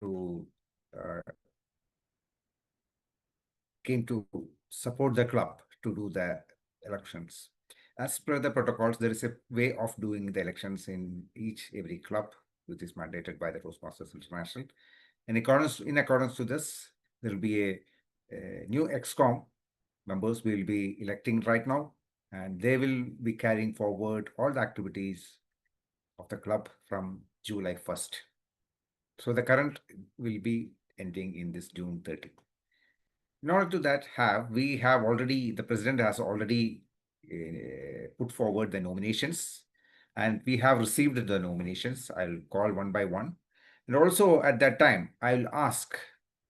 who came to support the club to do the elections. As per the protocols, there is a way of doing the elections in every club, which is mandated by the Toastmasters International. In accordance to this, there will be a new ExCom members we will be electing right now, and they will be carrying forward all the activities of the club from July 1st. So the current will be ending in this June 30. In order to that, the president has already put forward the nominations, and we have received the nominations. I'll call one by one. And also at that time, I'll ask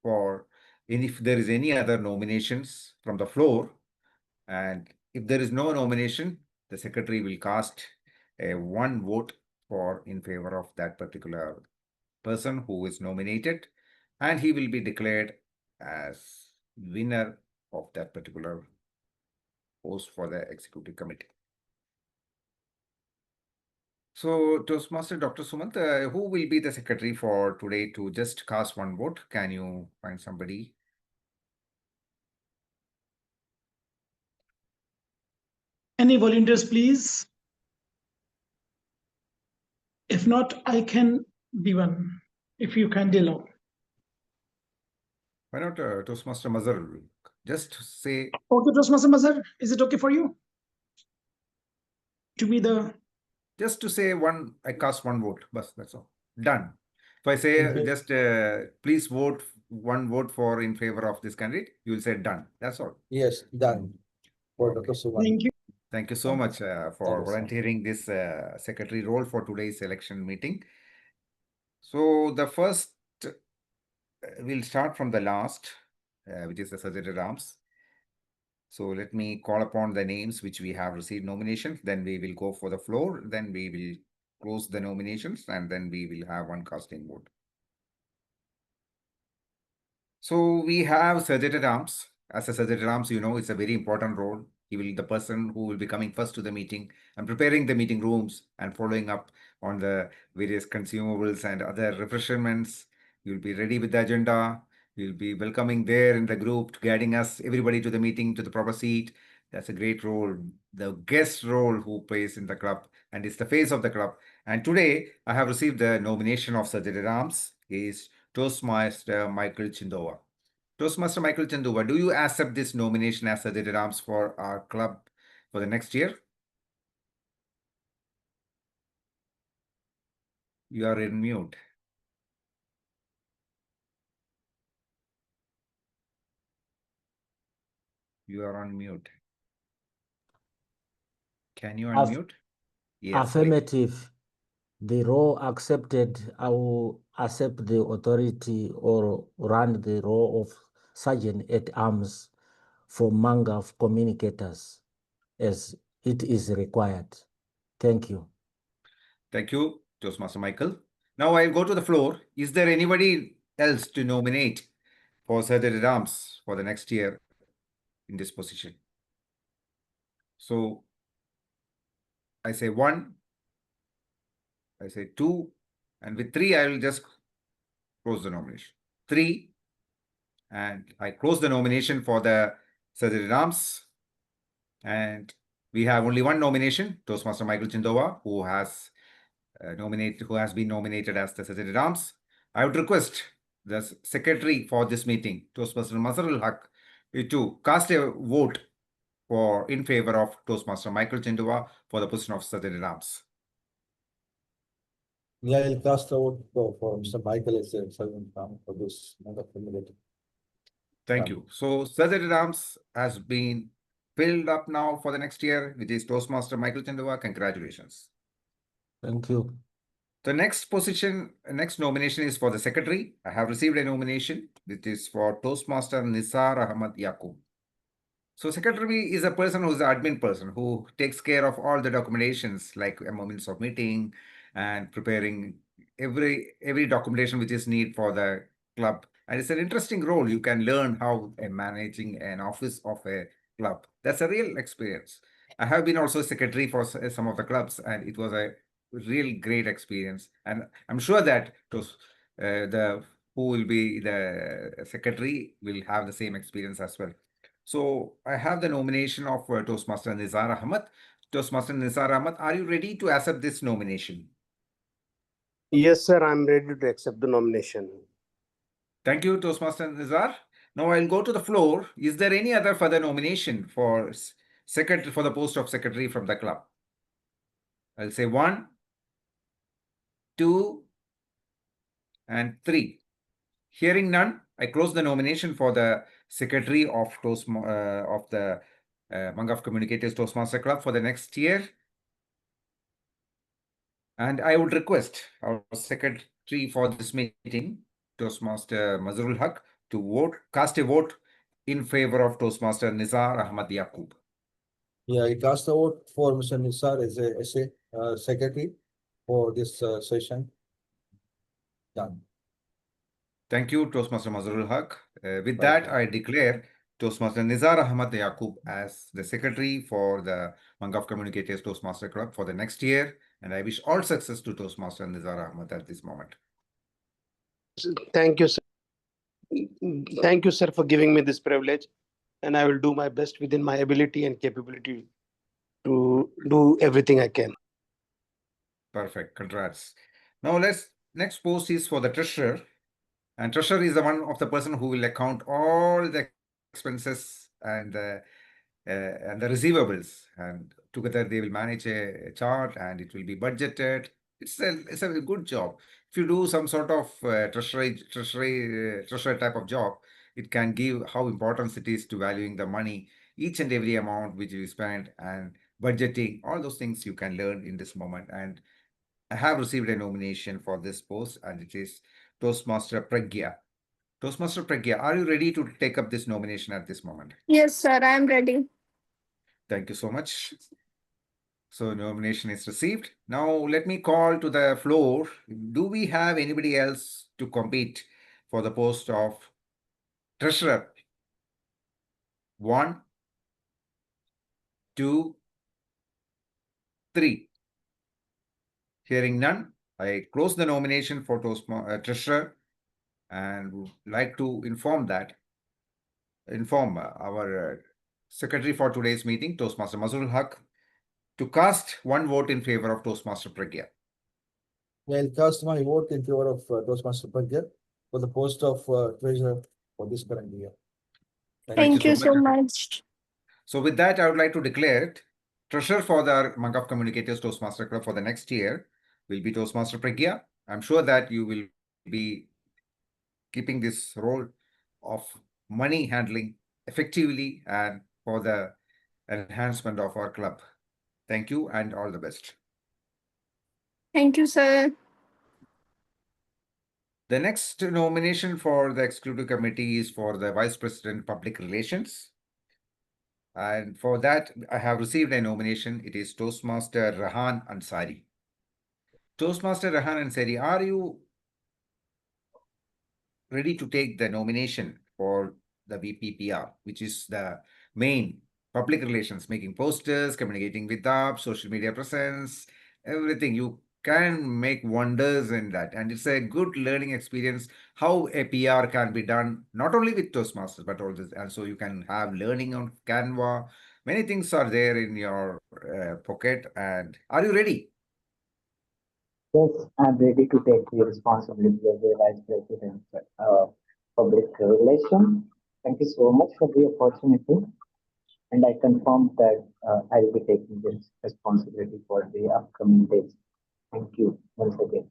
for if there is any other nominations from the floor. And if there is no nomination, the secretary will cast one vote in favor of that particular person who is nominated, and he will be declared as winner of that particular post for the executive committee. So, Toastmaster Dr. Sumant, who will be the secretary for today to just cast one vote? Can you find somebody? Any volunteers, please? If not, I can be one, if you can allow. Why not Toastmaster Mazhar? Just say... Okay, Toastmaster Mazhar, is it okay for you to be the... Just to say one, I cast one vote, but that's all. Done. If I say just please vote one vote for in favor of this candidate, you will say done. That's all. Yes, done. For Dr. Suman. Thank you. Thank you so much for volunteering this secretary role for today's election meeting. So the first, we'll start from the last, which is the suggested arms. So let me call upon the names which we have received nominations. Then we will go for the floor. Then we will close the nominations, and then we will have one casting vote. So we have Sergeant Arms. As a Sergeant Arms, you know, it's a very important role. He will be the person who will be coming first to the meeting and preparing the meeting rooms and following up on the various consumables and other refreshments. You'll be ready with the agenda. You'll be welcoming there in the group, guiding us, everybody to the meeting, to the proper seat. That's a great role. The guest role who plays in the club, and it's the face of the club. And today, I have received the nomination of Sergeant Arms. He is Toastmaster Michael Chindova. Toastmaster Michael Chindova, do you accept this nomination as Sergeant Arms for our club for the next year? You are in mute. You are on mute. Can you unmute? Yes, affirmative. Please. The role accepted, I will accept the authority or run the role of Sergeant at Arms for Mangaf communicators as it is required. Thank you. Thank you, Toastmaster Michael. Now I'll go to the floor. Is there anybody else to nominate for Sergeant at Arms for the next year in this position? So I say 1, I say 2, and with 3, I will just close the nomination. 3, and I close the nomination for the Sergeant at Arms. And we have only one nomination, Toastmaster Michael Chindova, who has been nominated as the Sergeant at Arms. I would request the secretary for this meeting, Toastmaster Mazharul Haq, to cast a vote in favor of Toastmaster Michael Chindova for the position of Sergeant at Arms. Yeah, I'll cast a vote for Mr. Michael as a Sergeant at Arms for this committee. Thank you. So Sergeant at Arms has been filled up now for the next year, which is Toastmaster Michael Chindova. Congratulations. Thank you. The next nomination is for the secretary. I have received a nomination, which is for Toastmaster Nisar Ahmad Yaqub. So secretary is a person who is an admin person who takes care of all the documentations like moments of meeting and preparing every documentation which is needed for the club. And it's an interesting role. You can learn how managing an office of a club. That's a real experience. I have been also secretary for some of the clubs, and it was a real great experience. And I'm sure that the who will be the secretary will have the same experience as well. So I have the nomination of Toastmaster Nizar Ahmed. Toastmaster Nizar Ahmed, are you ready to accept this nomination? Yes, sir, I'm ready to accept the nomination. Thank you, Toastmaster Nizar. Now I'll go to the floor. Is there any other further nomination for secretary for the post of secretary from the club? I'll say 1, 2, and 3. Hearing none, I close the nomination for the secretary of the Monk of Communicators Toastmaster Club for the next year. And I would request our secretary for this meeting, Toastmaster Mazrul Haq, to cast a vote in favor of Toastmaster Nizar Ahmad Yaqub. Yeah, I cast a vote for Mr. Nisar as a secretary for this session. Done. Thank you, Toastmaster Mazrul Haq. With Right. that, I declare Toastmaster Nizar Ahmad Yaqub as the secretary for the Monk of Communicators Toastmaster Club for the next year. And I wish all success to Toastmaster Nizar Ahmad at this moment. Thank you, sir. Thank you, sir, for giving me this privilege. And I will do my best within my ability and capability to do everything I can. Perfect. Congrats. Now next post is for the treasurer. And treasurer is the one of the person who will account all the expenses and the receivables, and together they will manage a chart and it will be budgeted. It's a good job. If you do some sort of treasurer type of job, it can give how important it is to valuing the money, each and every amount which you spend, and budgeting. All those things you can learn in this moment. And I have received a nomination for this post, and it is Toastmaster Pragya. Toastmaster Pragya, are you ready to take up this nomination at this moment? Yes, sir, I am ready. Thank you so much. So nomination is received. Now let me call to the floor. Do we have anybody else to compete for the post of treasurer? 1, 2, 3. Hearing none, I close the nomination for treasurer, and would like to inform our secretary for today's meeting, Toastmaster Mazrul Haq, to cast one vote in favor of Toastmaster Pragya. Yeah, I'll cast my vote in favor of Toastmaster Pragya for the post of treasurer for this current year. Thank you so much. So with that, I would like to declare it. Treasurer for the Monk of Communicators Toastmaster Club for the next year will be Toastmaster Pragya. I'm sure that you will be keeping this role of money handling effectively and for the enhancement of our club. Thank you and all the best. Thank you, sir. The next nomination for the executive committee is for the Vice President Public Relations. And for that, I have received a nomination. It is Toastmaster Rahan Ansari. Toastmaster Rahan Ansari, are you ready to take the nomination for the VPPR, which is the main public relations, making posters, communicating with apps, social media presence, everything? You can make wonders in that. And it's a good learning experience how a PR can be done, not only with Toastmasters, but all this. And so you can have learning on Canva. Many things are there in your pocket. And are you ready? Yes, I'm ready to take the responsibility as a Vice President Public Relations. Thank you so much for the opportunity. And I confirm that I will be taking this responsibility for the upcoming days. Thank you once again.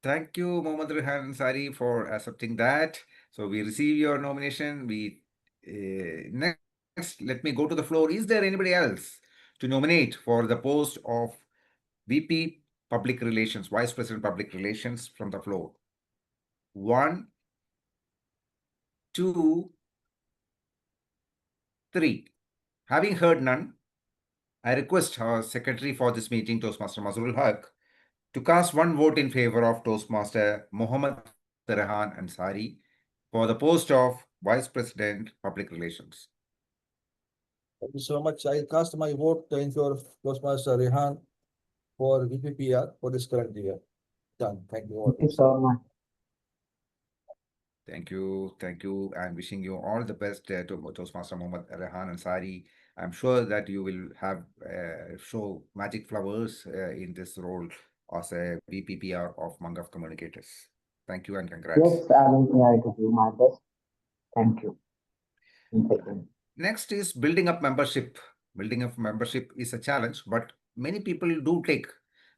Thank you, Mohammad Rehan Ansari, for accepting that. So we receive your nomination. Next, let me go to the floor. Is there anybody else to nominate for the post of VP Public Relations, Vice President Public Relations from the floor? 1, 2, 3. Having heard none, I request our secretary for this meeting, Toastmaster Mazrul Haq, to cast one vote in favor of Toastmaster Mohammad Rehan Ansari for the post of Vice President Public Relations. Thank you so much. I cast my vote in favor of Toastmaster Rehan for VPPR for this current year. Done. Thank you all. Thank you so much. Thank you, and wishing you all the best to Toastmaster Mohammad Rehan Ansari. I'm sure that you will have show magic flowers in this role as a VPPR of Mangaf Communicators. Thank you and congrats. Yes, I will try to do my best. Thank you. Next is building up membership. Building up membership is a challenge, but many people do take.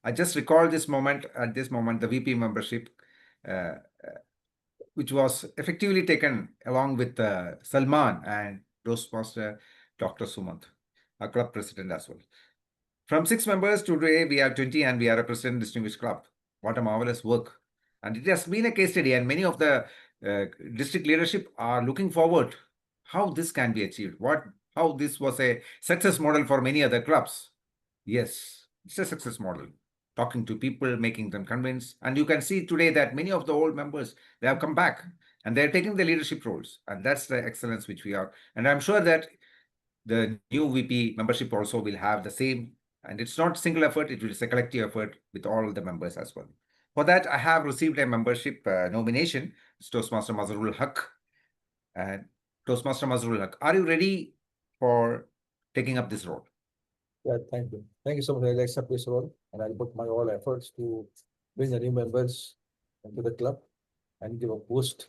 I just recall this moment, at this moment, the VP membership, uh, which was effectively taken along with Salman and Toastmaster Dr. Sumant, our club president as well. From 6 members today, we have 20 and we are a president distinguished club. What a marvelous work. And it has been a case study, and many of the district leadership are looking forward how this can be achieved, how this was a success model for many other clubs. Yes, it's a success model. Talking to people, making them convinced. And you can see today that many of the old members, they have come back and they're taking the leadership roles. And that's the excellence which we are. And I'm sure that the new VP membership also will have the same. And it's not single effort, it is a collective effort with all the members as well. For that, I have received a membership nomination. It's Toastmaster Mazharul Haq. And Toastmaster Mazharul Haq, are you ready for taking up this role? Yeah, thank you. Thank you so much. I'll accept this role and I'll put my all efforts to bring the new members into the club and give a boost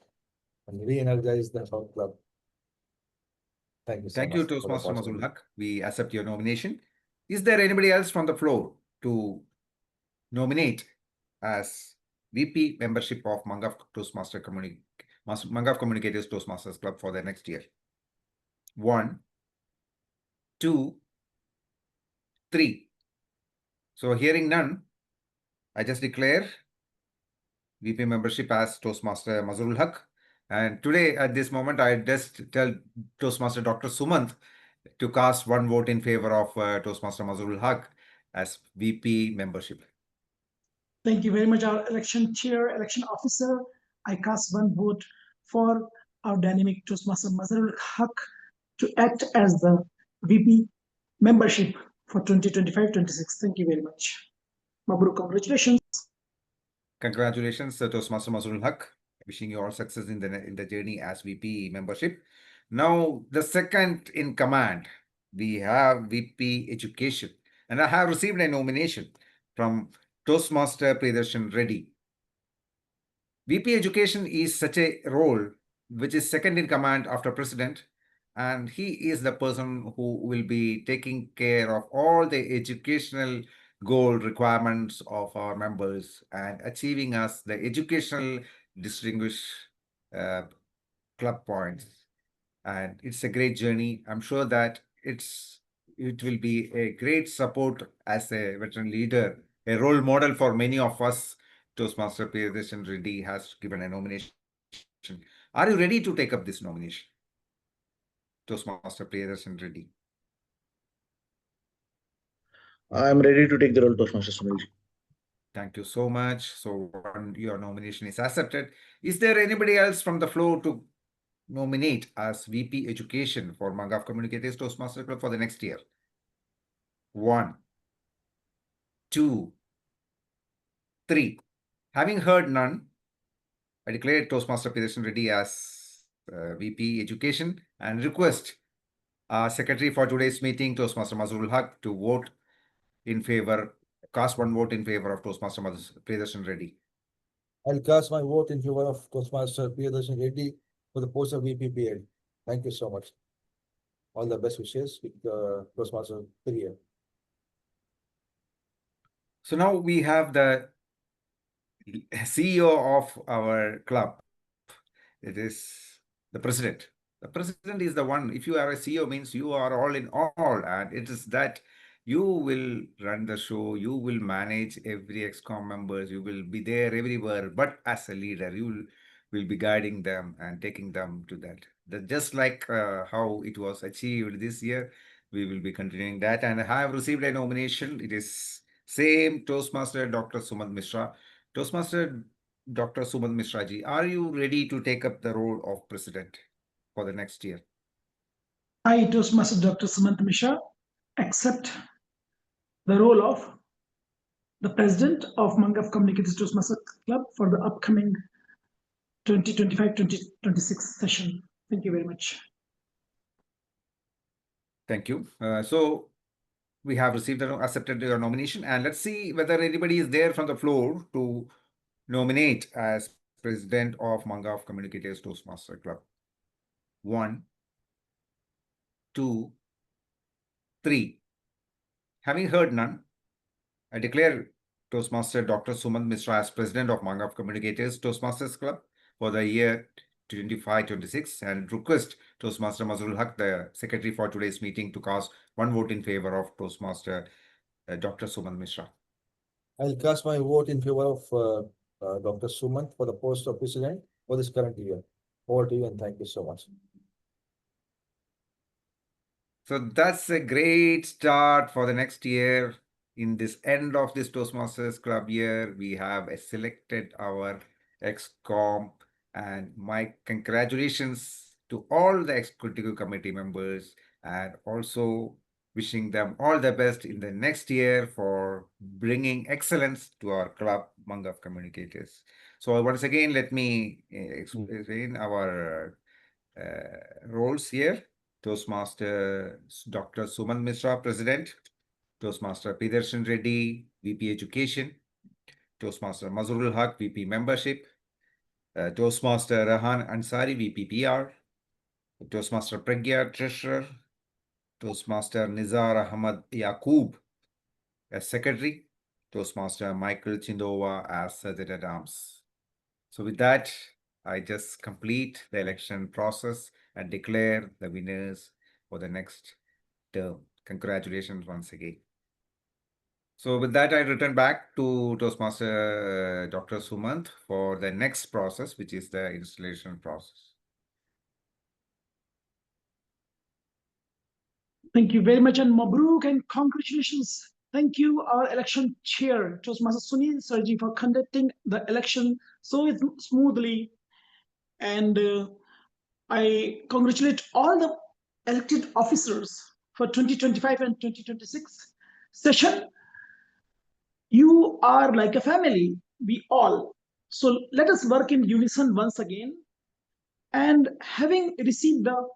and re-energize the whole club. Thank you so Thank much. you, Toastmaster Mazharul Haq. We accept your nomination. Is there anybody else from the floor to nominate as VP membership of Mangaf Communicators Toastmasters Club for the next year? 1, 2, 3. So hearing none, I just declare VP membership as Toastmaster Mazharul Haq. And today, at this moment, I just tell Toastmaster Dr. Sumant to cast one vote in favor of Toastmaster Mazharul Haq as VP membership. Thank you very much, our election chair, election officer. I cast one vote for our dynamic Toastmaster Mazharul Haq to act as the VP membership for 2025-26. Thank you very much. Mabruk, congratulations. Congratulations, Toastmaster Mazharul Haq. Wishing you all success in the journey as VP membership. Now, the second in command, we have VP Education. And I have received a nomination from Toastmaster Priyadarshan Reddy. VP Education is such a role which is second in command after President, and he is the person who will be taking care of all the educational goal requirements of our members and achieving us the educational distinguished club points. And it's a great journey. I'm sure that it will be a great support as a veteran leader, a role model for many of us. Toastmaster Priyadarshan Reddy has given a nomination. Are you ready to take up this nomination? Toastmaster Priyadarshan Reddy. I am ready to take the role, Toastmaster Sunilji. Thank you so much. So your nomination is accepted. Is there anybody else from the floor to nominate as VP Education for Mangaf Communicators Toastmaster Club for the next year? 1, 2, 3. Having heard none, I declare Toastmaster Priyadarshan Reddy as VP Education and request our secretary for today's meeting, Toastmaster Mazharul Haq, to vote in favor, cast one vote in favor of Toastmaster Priyadarshan Reddy. I'll cast my vote in favor of Toastmaster Priyadarshan Reddy for the post of VPPL. Thank you so much. All the best wishes with Toastmaster Priya. So now we have the CEO of our club. It is the president. The president is the one. If you are a CEO, means you are all in all, and it is that you will run the show, you will manage every ExCom members, you will be there everywhere, but as a leader, you will be guiding them and taking them to that. Just like how it was achieved this year, we will be continuing that. And I have received a nomination. It is same Toastmaster Dr. Sumant Mishra. Toastmaster Dr. Sumant Mishra ji, are you ready to take up the role of president for the next year? I, Toastmaster Dr. Sumant Mishra, accept the role of the president of Mangaf Communicators Toastmaster Club for the upcoming 2025-2026 session. Thank you very much. Thank you. So we have received and accepted your nomination, and let's see whether anybody is there from the floor to nominate as president of Mangav Communicators Toastmaster Club. 1, 2, 3. Having heard none, I declare Toastmaster Dr. Sumant Mishra as president of Mangav Communicators Toastmasters Club for the year 25-26 and request Toastmaster Mazrul Haq, the secretary for today's meeting, to cast one vote in favor of Toastmaster Dr. Sumant Mishra. I'll cast my vote in favor of Dr. Sumant for the post of president for this current year. Over to you, and thank you so much. So that's a great start for the next year. In this end of this Toastmasters Club year, we have selected our ExCom, and my congratulations to all the executive committee members, and also wishing them all the best in the next year for bringing excellence to our club, Mangav Communicators. So once again, let me explain our roles here. Toastmaster Dr. Sumant Mishra, President. Toastmaster Pidarshan Reddy, VP Education. Toastmaster Mazrul Haq, VP Membership. Toastmaster Rahan Ansari, VP PR. Toastmaster Pragya, Treasurer. Toastmaster Nizar Ahmad Yaqoob as Secretary. Toastmaster Michael Chindova as Sergeant at Arms. So with that, I just complete the election process and declare the winners for the next term. Congratulations once again. So with that, I return back to Toastmaster Dr. Sumant for the next process, which is the installation process. Thank you very much, and Mabruk, and congratulations. Thank you, our election chair, Toastmaster Sunil Sarji, for conducting the election so smoothly. And I congratulate all the elected officers for 2025 and 2026 session. You are like a family, we all. So let us work in unison once again. And having received the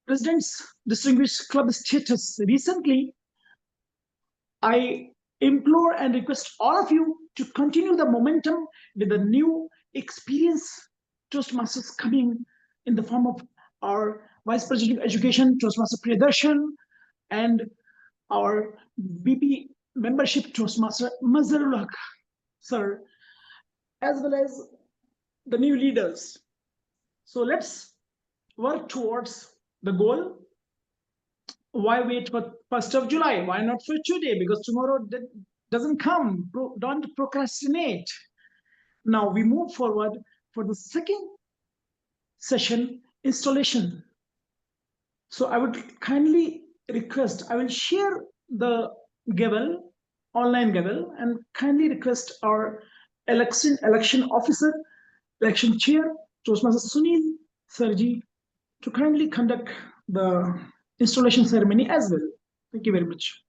President's Distinguished Club status recently, I implore and request all of you to continue the momentum with the new experienced Toastmasters coming in the form of our Vice President of Education, Toastmaster Priyadarshan, and our VP membership, Toastmaster Mazharul Haq, sir, as well as the new leaders. So let's work towards the goal. Why wait for 1st of July? Why not for today? Because tomorrow doesn't come. Don't procrastinate. Now we move forward for the second session, installation. So I would kindly request, I will share the gavel, online gavel, and kindly request our election officer, election chair, Toastmaster Sunil Sarji, to kindly conduct the installation ceremony as well. Thank you very much.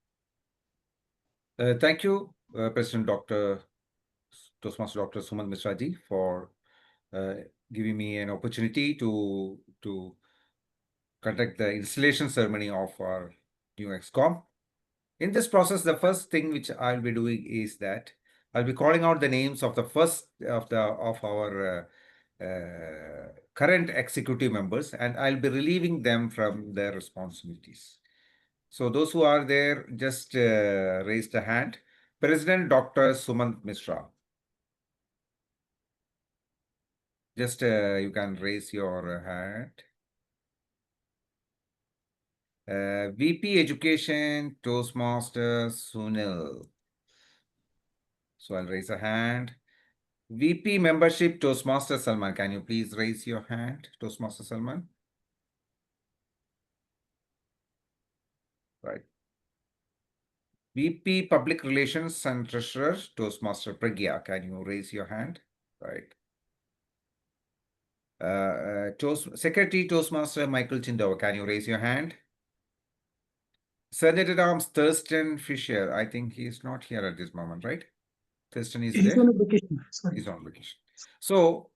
Thank you, President Toastmaster Dr. Sumant Mishra ji, for giving me an opportunity to conduct the installation ceremony of our new ExCom. In this process, the first thing which I'll be doing is that I'll be calling out the names of the first of our current executive members, and I'll be relieving them from their responsibilities. So those who are there, just raise the hand. President Dr. Sumant Mishra. Just you can raise your hand. VP Education, Toastmaster Sunil. So I'll raise a hand. VP Membership, Toastmaster Salman. Can you please raise your hand, Toastmaster Salman? Right. VP Public Relations and Treasurer, Toastmaster Pragya. Can you raise your hand? Right. Secretary, Toastmaster Michael Chindova. Can you raise your hand? Sergeant at Arms Thurston Fisher. I think he is not here at this moment, right? Thurston is there. On vacation. Sorry. He's on vacation. So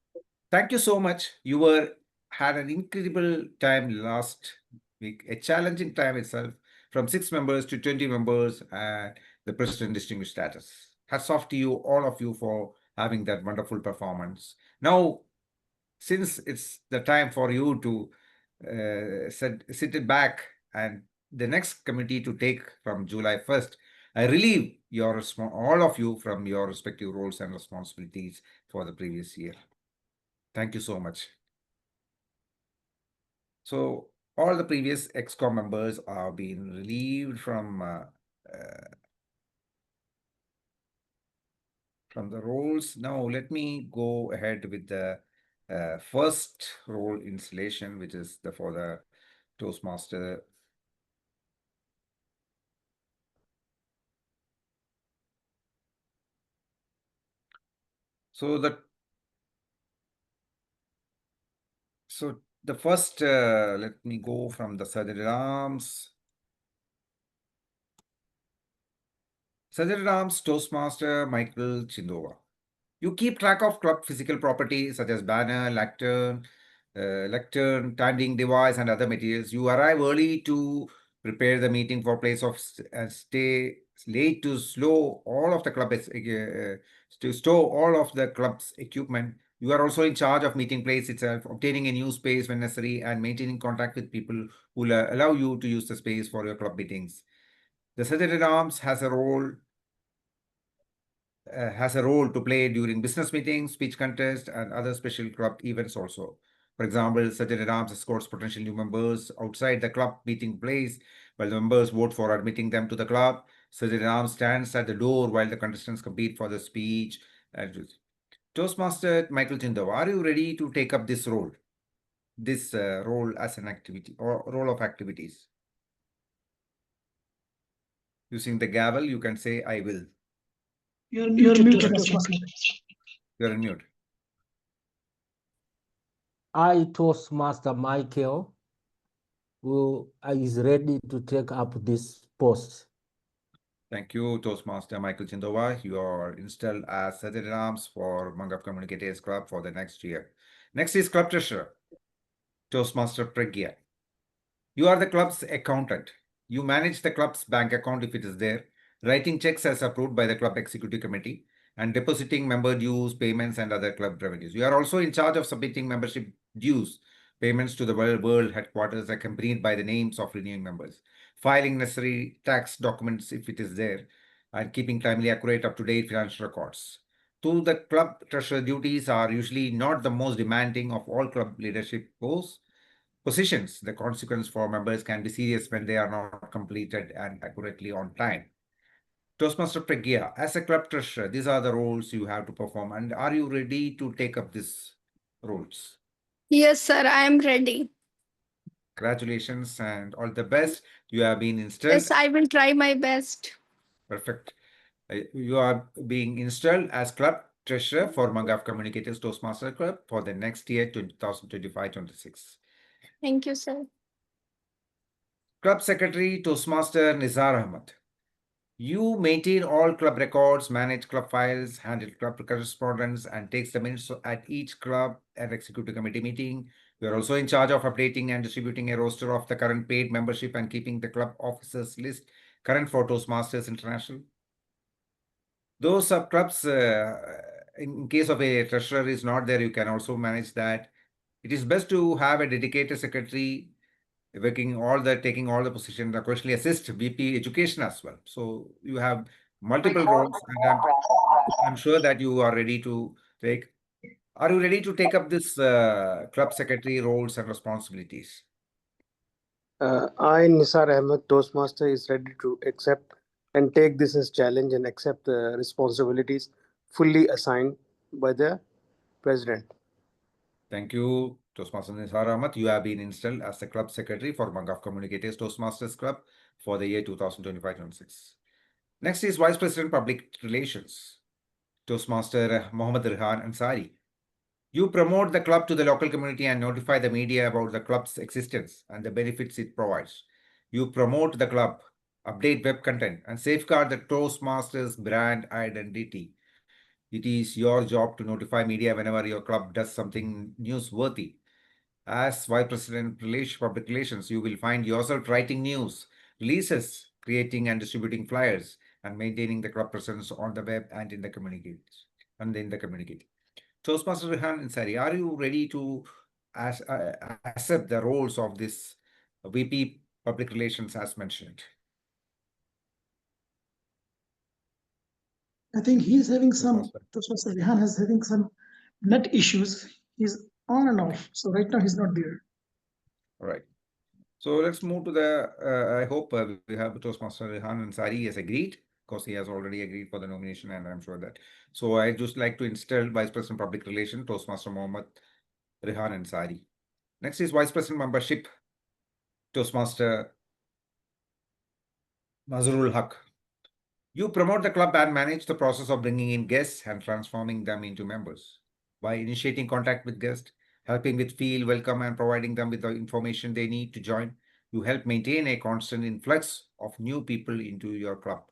Thank you so much. You had an incredible time last week, a challenging time itself, from 6 members to 20 members and the president distinguished status. Hats off to you, all of you, for having that wonderful performance. Now, since it's the time for you to sit it back and the next committee to take from July 1st, I relieve all of you from your respective roles and responsibilities for the previous year. Thank you so much. So all the previous ExCom members are being relieved from the roles. Now let me go ahead with the first role installation, which is for the Toastmaster. So the first, let me go from the Sergeant at Arms. Sergeant at Arms Toastmaster Michael Chindova. You keep track of club physical property such as banner, lectern, timing device, and other materials. You arrive early to prepare the meeting for place of stay late to slow all of the to store all of the club's equipment. You are also in charge of meeting place itself, obtaining a new space when necessary, and maintaining contact with people who will allow you to use the space for your club meetings. The Sergeant at Arms has a role to play during business meetings, speech contests, and other special club events also. For example, Sergeant at Arms escorts potential new members outside the club meeting place while the members vote for admitting them to the club. Sergeant at Arms stands at the door while the contestants compete for the speech. Toastmaster Michael Chindov, are you ready to take up this role? This role as an activity or role of activities? Using the gavel, you can say, I will. You're muted, Toastmaster. You're on mute. I, Toastmaster Michael, is ready to take up this post. Thank you, Toastmaster Michael Chindova. You are installed as Sergeant at Arms for Mangaf Communicators Club for the next year. Next is Club Treasurer, Toastmaster Pragya. You are the club's accountant. You manage the club's bank account if it is there, writing checks as approved by the club executive committee, and depositing member dues, payments, and other club revenues. You are also in charge of submitting membership dues, payments to the world headquarters accompanied by the names of renewing members, filing necessary tax documents if it is there, and keeping timely, accurate, up-to-date financial records. Though the club treasurer duties are usually not the most demanding of all club leadership positions, the consequence for members can be serious when they are not completed and accurately on time. Toastmaster Pragya, as a club treasurer, these are the roles you have to perform. And are you ready to take up these roles? Yes, sir, I am ready. Congratulations and all the best. You have been installed. Yes, I will try my best. Perfect. You are being installed as club treasurer for Mangaf Communicators Toastmaster Club for the next year, 2025-26. Thank you, sir. Club Secretary Toastmaster Nizar Ahmed. You maintain all club records, manage club files, handle club correspondence, and takes the minutes at each club and executive committee meeting. You are also in charge of updating and distributing a roster of the current paid membership and keeping the club officers list current for Toastmasters International. Those clubs, in case of a treasurer is not there, you can also manage that. It is best to have a dedicated secretary taking all the positions, occasionally assist VP education as well. So you have multiple roles, and I'm sure that you are ready to take. Are you ready to take up this club secretary roles and responsibilities? I, Nisar Ahmed, Toastmaster, is ready to accept and take this as challenge and accept the responsibilities fully assigned by the president. Thank you, Toastmaster Nisar Ahmed. You have been installed as the club secretary for Mangaf Communicators Toastmasters Club for the year 2025-26. Next is Vice President Public Relations, Toastmaster Mohammad Rehan Ansari. You promote the club to the local community and notify the media about the club's existence and the benefits it provides. You promote the club, update web content, and safeguard the Toastmasters brand identity. It is your job to notify media whenever your club does something newsworthy. As Vice President Public Relations, you will find yourself writing news, releases, creating and distributing flyers, and maintaining the club presence on the web and in the community. Toastmaster Rehan Ansari, are you ready to accept the roles of this VP Public Relations as mentioned? I think he's having some, Toastmaster. Toastmaster Rehan is having some net issues. He's on and off. So right now he's not there. All right. So let's move to the, I hope we have Toastmaster Rehan Ansari has agreed, because he has already agreed for the nomination, and I'm sure that. So I just like to install Vice President Public Relations, Toastmaster Mohammed Rehan Ansari. Next is Vice President Membership, Toastmaster Mazrul Haq. You promote the club and manage the process of bringing in guests and transforming them into members. By initiating contact with guests, helping with feel welcome and providing them with the information they need to join, you help maintain a constant influx of new people into your club.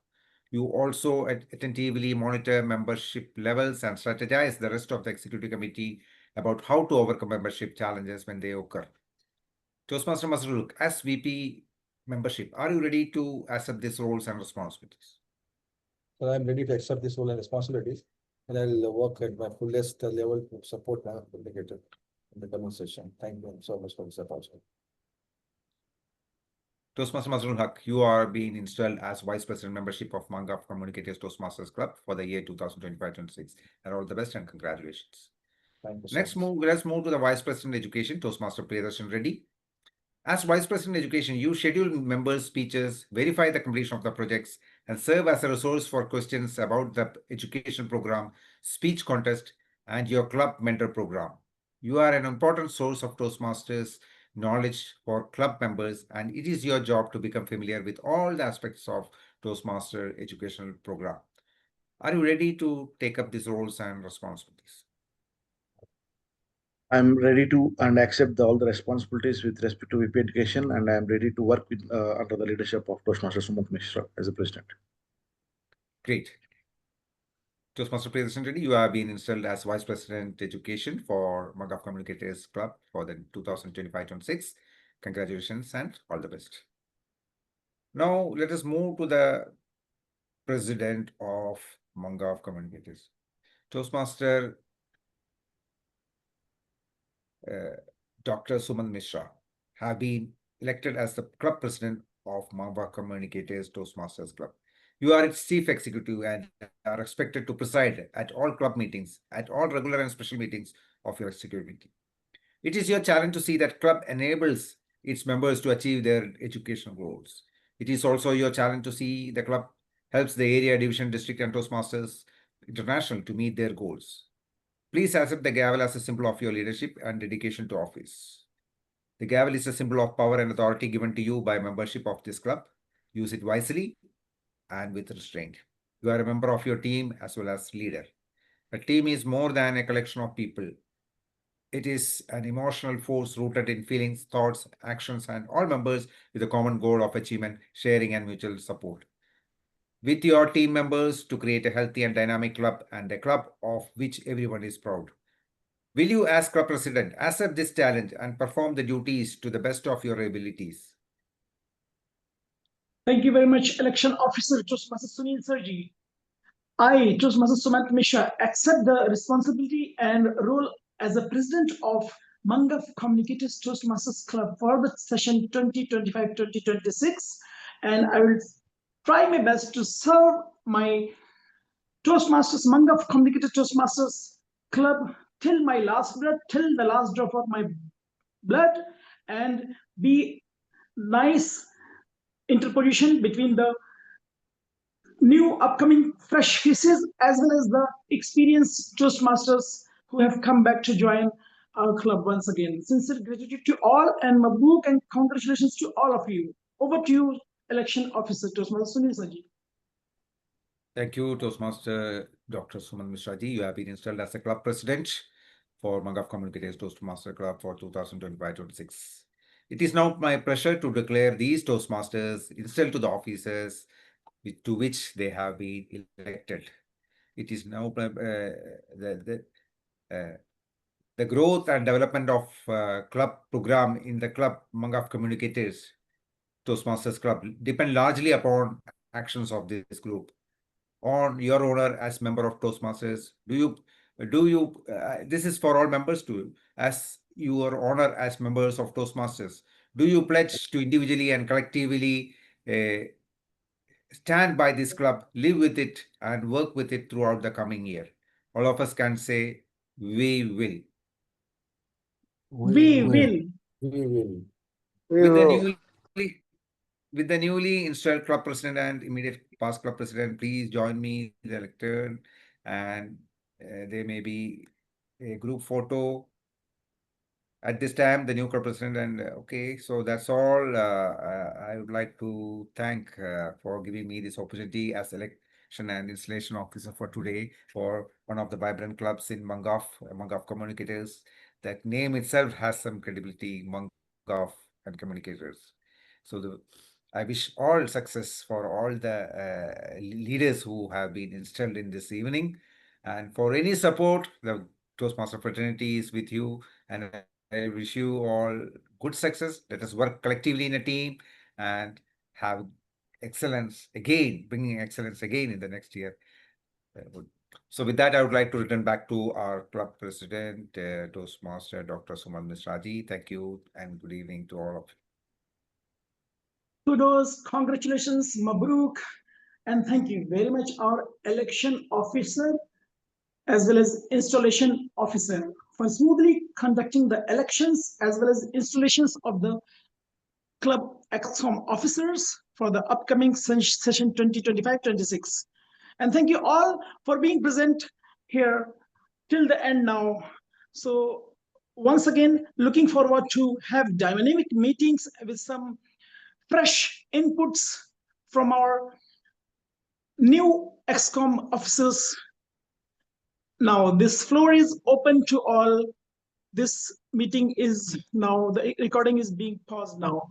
You also attentively monitor membership levels and strategize the rest of the executive committee about how to overcome membership challenges when they occur. Toastmaster Masruluk, as VP membership, are you ready to accept these roles and responsibilities? So I'm ready to accept this role and responsibilities, and I'll work at my fullest level to support my communicator in the coming session. Thank you so much for this opportunity. Toastmaster Mazrul Haq, you are being installed as Vice President membership of Manga Communicators Toastmasters Club for the year 2025-26. And all the best and congratulations. Thank you so Let's much. move to the Vice President Education, Toastmaster Priyadarshan Reddy. As Vice President Education, you schedule members' speeches, verify the completion of the projects, and serve as a resource for questions about the education program, speech contest, and your club mentor program. You are an important source of Toastmasters knowledge for club members, and it is your job to become familiar with all the aspects of Toastmaster educational program. Are you ready to take up these roles and responsibilities? I'm ready to and accept all the responsibilities with respect to VP education, and I'm ready to work with under the leadership of Toastmaster Sumant Mishra as the president. Great. Toastmaster Priyadarshan Reddy, you have been installed as Vice President Education for Manga Communicators Club for the 2025-26. Congratulations and all the best. Now let us move to the President of Manga Communicators. Toastmaster Dr. Sumant Mishra have been elected as the club president of Manga Communicators Toastmasters Club. You are its chief executive and are expected to preside at all club meetings, at all regular and special meetings of your executive committee. It is your challenge to see that club enables its members to achieve their educational goals. It is also your challenge to see the club helps the area, division, district, and Toastmasters International to meet their goals. Please accept the gavel as a symbol of your leadership and dedication to office. The gavel is a symbol of power and authority given to you by membership of this club. Use it wisely and with restraint. You are a member of your team as well as leader. A team is more than a collection of people. It is an emotional force rooted in feelings, thoughts, actions, and all members with a common goal of achievement, sharing, and mutual support. With your team members to create a healthy and dynamic club and a club of which everyone is proud. Will you, as club president, accept this challenge and perform the duties to the best of your abilities? Thank you very much, Election Officer Toastmaster Sunil Sarji. I, Toastmaster Sumant Mishra, accept the responsibility and role as the president of Manga Communicators Toastmasters Club for the session 2025-2026, and I will try my best to serve my Toastmasters Manga Communicators Toastmasters Club till my last breath, till the last drop of my blood, and be nice interposition between the new upcoming fresh faces as well as the experienced Toastmasters who have come back to join our club once again. Sincere gratitude to all and Mabook and congratulations to all of you. Over to you, Election Officer Toastmaster Sunil Saji. Thank you, Toastmaster Dr. Sumant Mishra ji. You have been installed as the club president for Manga Communicators Toastmaster Club for 2025-26. It is now my pleasure to declare these Toastmasters installed to the offices to which they have been elected. it is now the growth and development of club program in the club among of communicators, Toastmasters Club, depend largely upon actions of this group. On your honor as member of Toastmasters, this is for all members too, as your honor as members of Toastmasters, do you pledge to individually and collectively stand by this club, live with it, and work with it throughout the coming year? All of us can say, we will. We will. We will. We With the will. newly installed club president and immediate past club president, please join me in the lectern, and there may be a group photo at this time, the new club president. And okay, so that's all. I would like to thank for giving me this opportunity as election and installation officer for today for one of the vibrant clubs in Mangaf Communicators. That name itself has some credibility, Mangaf and Communicators. So I wish all success for all the leaders who have been installed in this evening, and for any support, the Toastmaster fraternity is with you, and I wish you all good success. Let us work collectively in a team and have excellence again, bringing excellence again in the next year. So with that, I would like to return back to our club president, Toastmaster Dr. Suman Misraji. Thank you and good evening to all of you. Kudos, congratulations, Mabruk, and thank you very much, our election officer as well as installation officer, for smoothly conducting the elections as well as installations of the club ExCom officers for the upcoming session 2025-26. And thank you all for being present here till the end now. So once again, looking forward to have dynamic meetings with some fresh inputs from our new ExCom officers. Now this floor is open to all. This meeting is now, the recording is being paused now.